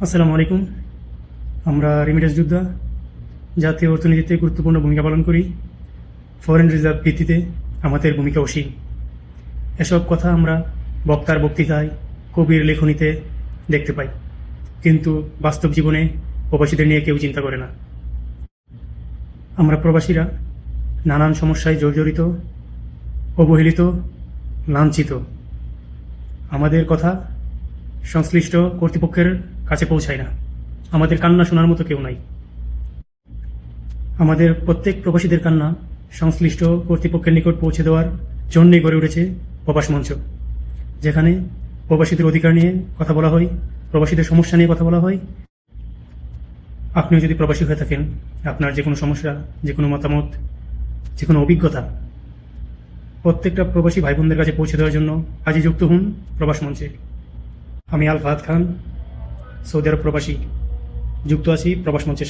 আসসালামু আলাইকুম। আমরা রেমিটেন্স যোদ্ধা, জাতীয় অর্থনীতিতে গুরুত্বপূর্ণ ভূমিকা পালন করি। ফরেন রিজার্ভ ভিত্তিতে আমাদের ভূমিকা অসীম। এসব কথা আমরা বক্তার বক্তৃতায়, কবির লেখনীতে দেখতে পাই, কিন্তু বাস্তব জীবনে প্রবাসীদের নিয়ে কেউ চিন্তা করে না। আমরা প্রবাসীরা নানান সমস্যায় জর্জরিত, অবহেলিত, লাঞ্ছিত। আমাদের কথা সংশ্লিষ্ট কর্তৃপক্ষের কাছে পৌঁছায় না। আমাদের কান্না শোনার মতো কেউ নাই। আমাদের প্রত্যেক প্রবাসীদের কান্না সংশ্লিষ্ট কর্তৃপক্ষের নিকট পৌঁছে দেওয়ার জন্যই গড়ে উঠেছে প্রবাস মঞ্চ, যেখানে প্রবাসীদের অধিকার নিয়ে কথা বলা হয়, প্রবাসীদের সমস্যা নিয়ে কথা বলা হয়। আপনিও যদি প্রবাসী হয়ে থাকেন, আপনার যে কোনো সমস্যা, যে কোনো মতামত, যে কোনো অভিজ্ঞতা প্রত্যেকটা প্রবাসী ভাই বোনদের কাছে পৌঁছে দেওয়ার জন্য আজই যুক্ত হন প্রবাস মঞ্চে। আমি আল ফাহাদ খান, সৌদি আরব প্রবাসী, যুক্ত আছি প্রবাস মঞ্চের সাথে।